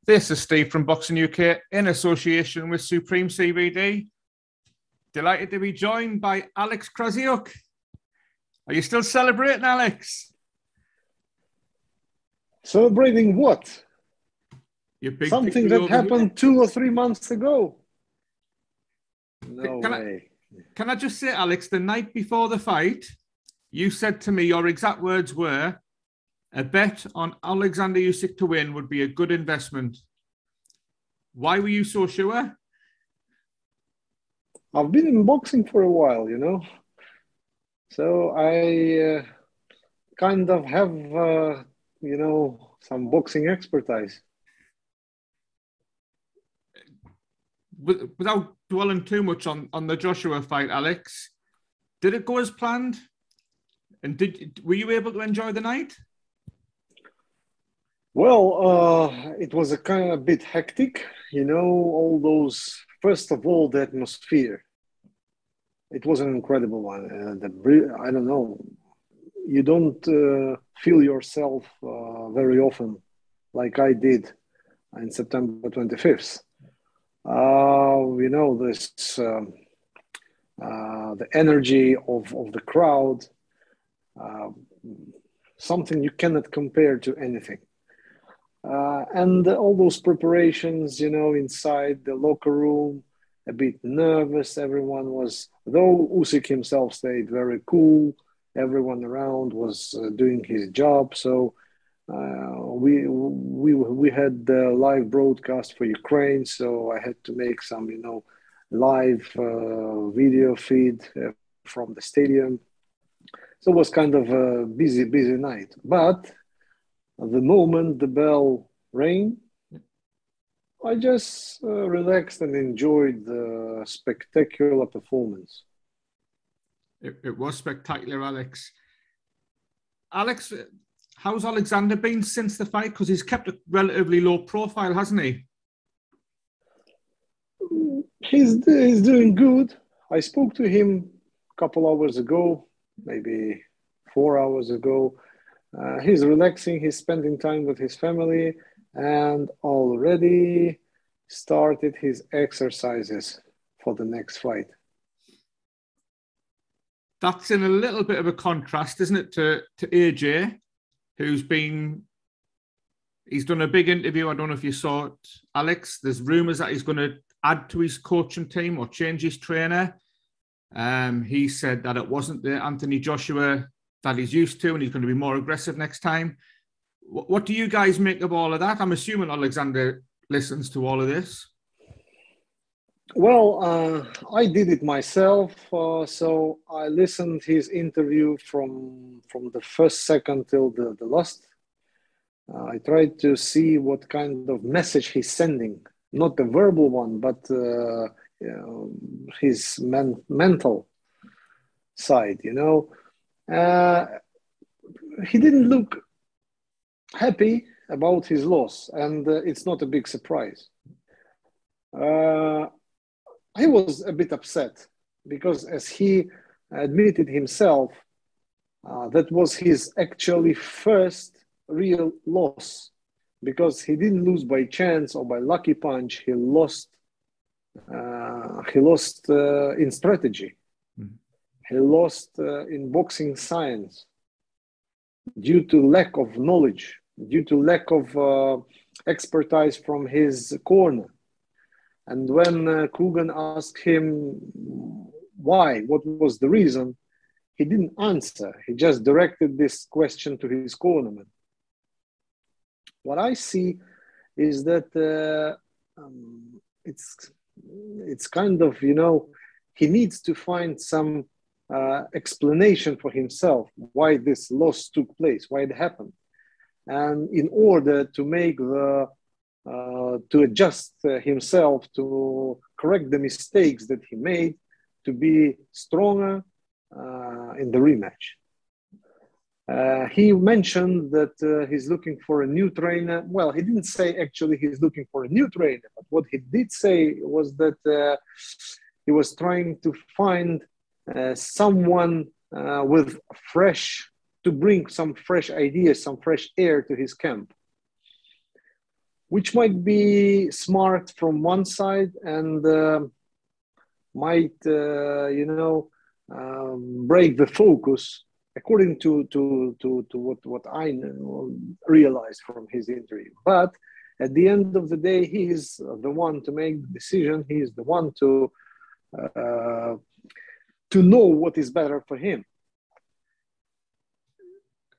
This is Steve from Boxing UK in association with Supreme CBD. Delighted to be joined by Alex Krassyuk. Are you still celebrating, Alex? Celebrating what? Your big Something that happened 2 or 3 months ago. No way. Can I just say, Alex, the night before the fight, you said to me, your exact words were, a bet on Oleksandr Usyk to win would be a good investment. Why were you so sure? I've been in boxing for a while, So I kind of have, some boxing expertise. Without dwelling too much on the Joshua fight, Alex, did it go as planned? And were you able to enjoy the night? Well, it was a kind of bit hectic, all those, first of all, the atmosphere. It was an incredible one. I don't know, you don't feel yourself very often like I did on September 25th. The energy of the crowd, something you cannot compare to anything. And all those preparations, inside the locker room, a bit nervous. Everyone was, though Usyk himself stayed very cool, everyone around was doing his job. So we had the live broadcast for Ukraine, so I had to make some, live video feed from the stadium. So it was kind of a busy night. But the moment the bell rang, I just relaxed and enjoyed the spectacular performance. It was spectacular, Alex. Alex, how's Oleksandr been since the fight? Because he's kept a relatively low profile, hasn't he? He's doing good. I spoke to him a couple hours ago, maybe 4 hours ago. He's relaxing, he's spending time with his family, and already started his exercises for the next fight. That's in a little bit of a contrast, isn't it, to AJ, he's done a big interview. I don't know if you saw it, Alex. There's rumours that he's going to add to his coaching team or change his trainer. He said that it wasn't the Anthony Joshua that he's used to, and he's going to be more aggressive next time. What do you guys make of all of that? I'm assuming Oleksandr listens to all of this. Well, I did it myself, so I listened his interview from the first second till the last. I tried to see what kind of message he's sending, not the verbal one, but his mental side, he didn't look happy about his loss, and it's not a big surprise. He was a bit upset because, as he admitted himself, that was his actually first real loss, because he didn't lose by chance or by lucky punch. He lost in strategy. He lost in boxing science due to lack of knowledge, due to lack of expertise from his corner. And when Kugan asked him why, what was the reason, he didn't answer. He just directed this question to his cornerman. What I see is that it's kind of, he needs to find some explanation for himself why this loss took place, why it happened. And in order to make to adjust himself, to correct the mistakes that he made, to be stronger in the rematch. He mentioned that he's looking for a new trainer. Well, he didn't say actually he's looking for a new trainer, but what he did say was that he was trying to find someone to bring some fresh ideas, some fresh air to his camp. which might be smart from one side and might, break the focus according to what I realized from his interview. But at the end of the day, he is the one to make the decision. He is the one to know what is better for him.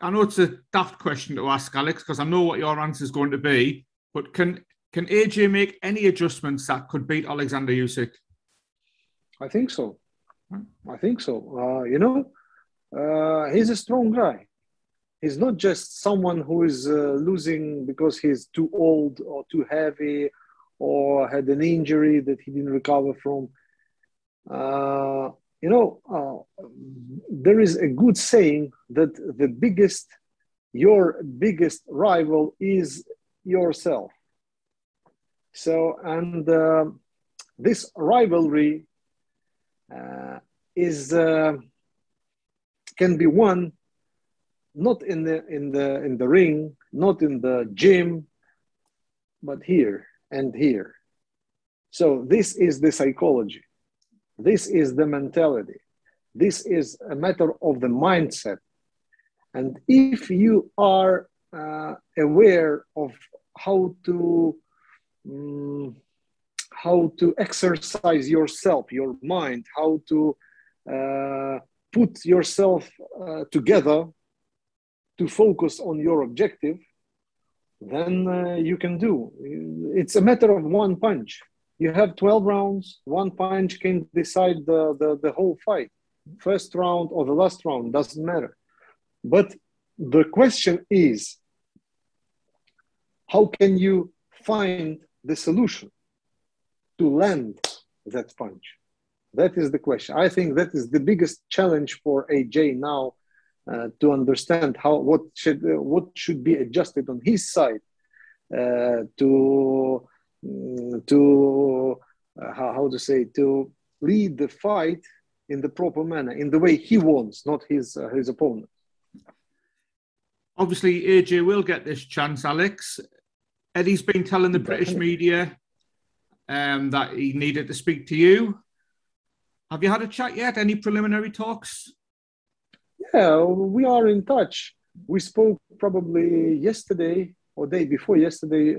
I know it's a daft question to ask, Alex, because I know what your answer is going to be. But can AJ make any adjustments that could beat Oleksandr Usyk? I think so. He's a strong guy. He's not just someone who is losing because he's too old or too heavy or had an injury that he didn't recover from. There is a good saying that your biggest rival is yourself. So, and this rivalry can be won not in the ring, not in the gym, but here and here. So this is the psychology. This is the mentality. This is a matter of the mindset. And if you are aware of how to exercise yourself, your mind, how to put yourself together to focus on your objective, then you can do. It's a matter of one punch. You have 12 rounds, one punch can decide the whole fight. First round or the last round, doesn't matter. But the question is, how can you find the solution to land that punch? That is the question. I think that is the biggest challenge for AJ now, to understand what should be adjusted on his side to lead the fight in the proper manner, in the way he wants, not his opponent. Obviously, AJ will get this chance, Alex. Eddie's been telling the British media that he needed to speak to you. Have you had a chat yet? Any preliminary talks? Yeah, we are in touch. We spoke probably yesterday or day before yesterday,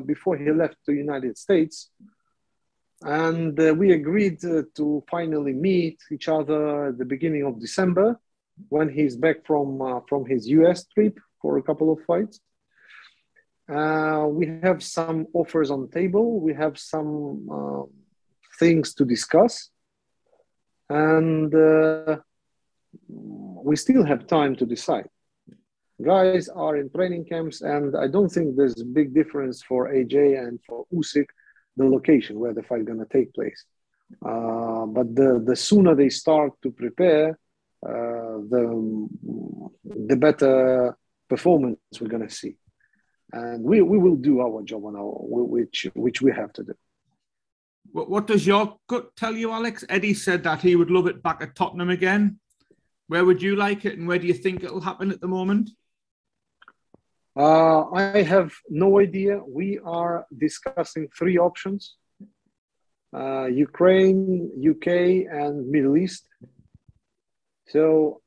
before he left the United States. And we agreed to finally meet each other at the beginning of December when he's back from his US trip for a couple of fights. We have some offers on the table. We have some things to discuss. And we still have time to decide. Guys are in training camps, and I don't think there's a big difference for AJ and for Usyk, the location where the fight is going to take place. But the sooner they start to prepare, the better performance we're going to see. And we will do our job on which we have to do. What does your gut tell you, Alex? Eddie said that he would love it back at Tottenham again. Where would you like it, and where do you think it'll happen at the moment? I have no idea. We are discussing 3 options: Ukraine, UK, and Middle East. So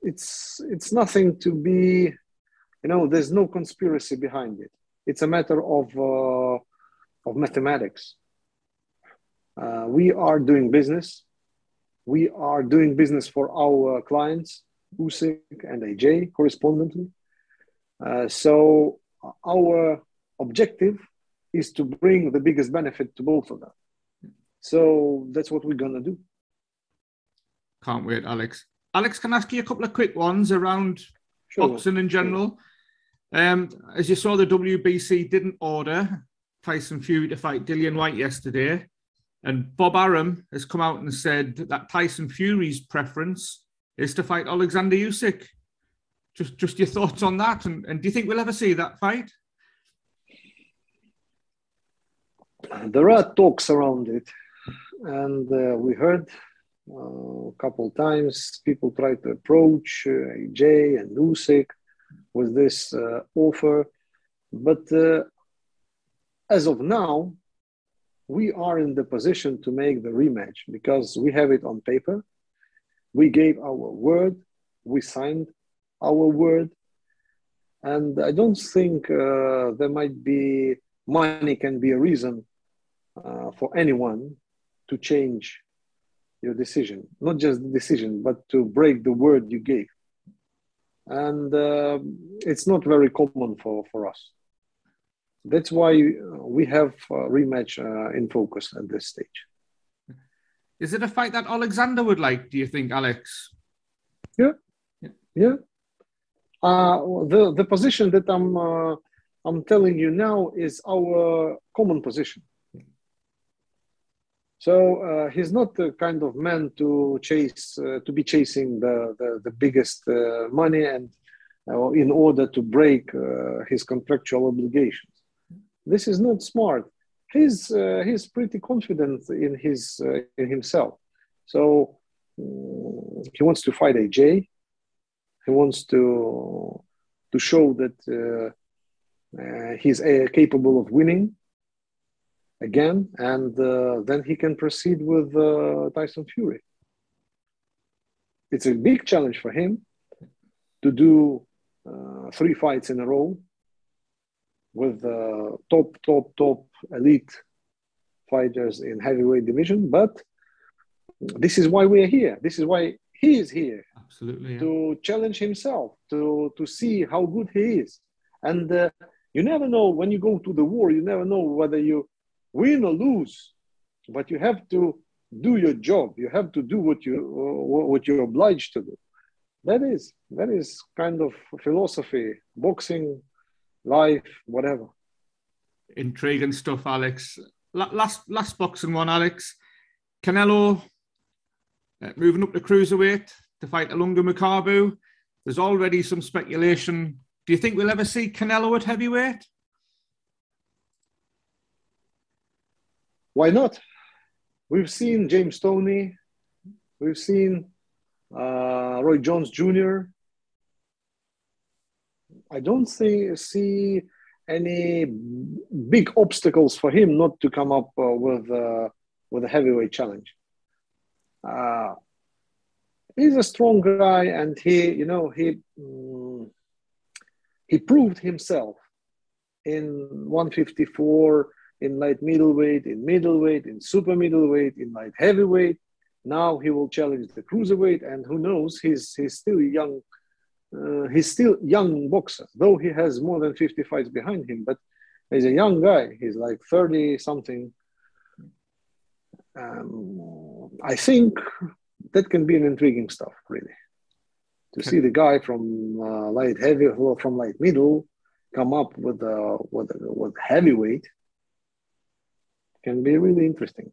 it's nothing to be, there's no conspiracy behind it. It's a matter of mathematics. We are doing business. We are doing business for our clients, Usyk and AJ, correspondingly. So our objective is to bring the biggest benefit to both of them. So that's what we're going to do. Can't wait, Alex. Alex, can I ask you a couple of quick ones around boxing in general? Sure. As you saw, the WBC didn't order Tyson Fury to fight Dillian Whyte yesterday. And Bob Arum has come out and said that Tyson Fury's preference is to fight Oleksandr Usyk. Just your thoughts on that, and do you think we'll ever see that fight? There are talks around it, and we heard a couple of times people try to approach AJ and Usyk with this offer, but as of now, we are in the position to make the rematch because we have it on paper. We gave our word. We signed our word. And I don't think there might be, money can be a reason for anyone to change your decision. Not just the decision, but to break the word you gave. And it's not very common for us. That's why we have a rematch in focus at this stage. Is it a fight that Oleksandr would like, do you think, Alex? Yeah. The position that I'm telling you now is our common position. So he's not the kind of man to be chasing the biggest money and in order to break his contractual obligations. This is not smart. He's pretty confident in himself. So he wants to fight AJ. He wants to show that he's capable of winning again, and then he can proceed with Tyson Fury. It's a big challenge for him to do 3 fights in a row with top elite fighters in heavyweight division. But this is why we are here. This is why he is here. Absolutely, yeah. To challenge himself, to see how good he is. And you never know when you go to the war. You never know whether you win or lose. But you have to do your job. You have to do what you're obliged to do. That is kind of philosophy, boxing, life, whatever. Intriguing stuff, Alex. Last boxing one, Alex. Canelo moving up to cruiserweight to fight Ilunga Makabu. There's already some speculation. Do you think we'll ever see Canelo at heavyweight? Why not? We've seen James Toney. We've seen Roy Jones Jr. I don't see any big obstacles for him not to come up with a heavyweight challenge. He's a strong guy, and he proved himself in 154, in light middleweight, in middleweight, in super middleweight, in light heavyweight. Now he will challenge the cruiserweight, and who knows? He's still young. He's still young boxer, though he has more than 50 fights behind him. But he's a young guy. He's like 30 something. I think that can be an intriguing stuff, really. To see the guy from light heavy or from light middle come up with heavyweight can be really interesting.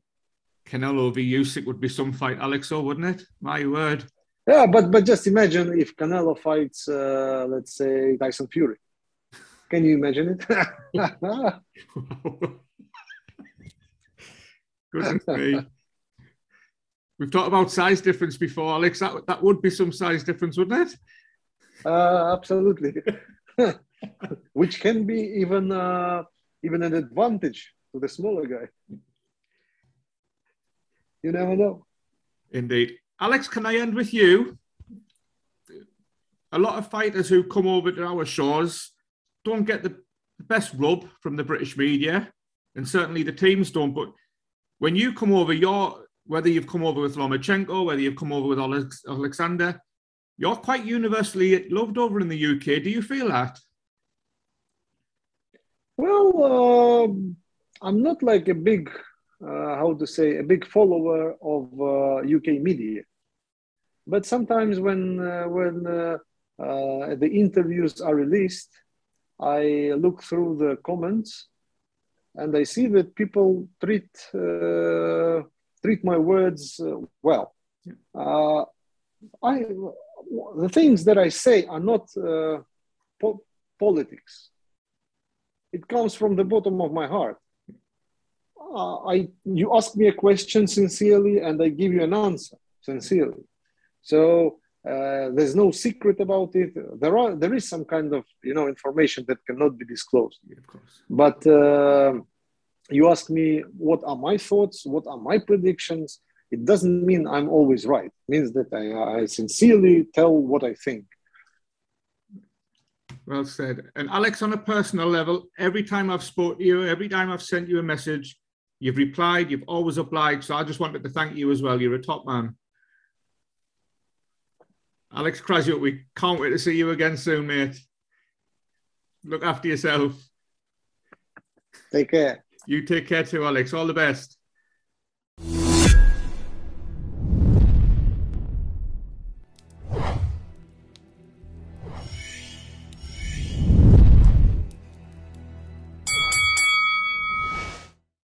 Canelo v Usyk would be some fight, Alex, wouldn't it? My word. Yeah, but just imagine if Canelo fights, let's say, Tyson Fury. Can you imagine it? Goodness me. We've talked about size difference before, Alex. That would be some size difference, wouldn't it? Absolutely. Which can be even an advantage to the smaller guy. You never know. Indeed. Alex, can I end with you? A lot of fighters who come over to our shows don't get the best rub from the British media, and certainly the teams don't. But when you come over, whether you've come over with Lomachenko, whether you've come over with Oleksandr, you're quite universally loved over in the UK. Do you feel that? Well, I'm not like a big, a big follower of UK media. But sometimes when the interviews are released, I look through the comments and I see that people treat my words well. The things that I say are not politics. It comes from the bottom of my heart. You ask me a question sincerely, and I give you an answer sincerely. So there's no secret about it. There is some kind of information that cannot be disclosed. Yeah, of course. But you ask me what are my thoughts, what are my predictions, it doesn't mean I'm always right. It means that I sincerely tell what I think. Well said. And Alex, on a personal level, every time I've spoke to you, every time I've sent you a message, you've replied, you've always obliged. So I just wanted to thank you as well. You're a top man. Alex Krassyuk, we can't wait to see you again soon, mate. Look after yourself. Take care. You take care too, Alex. All the best.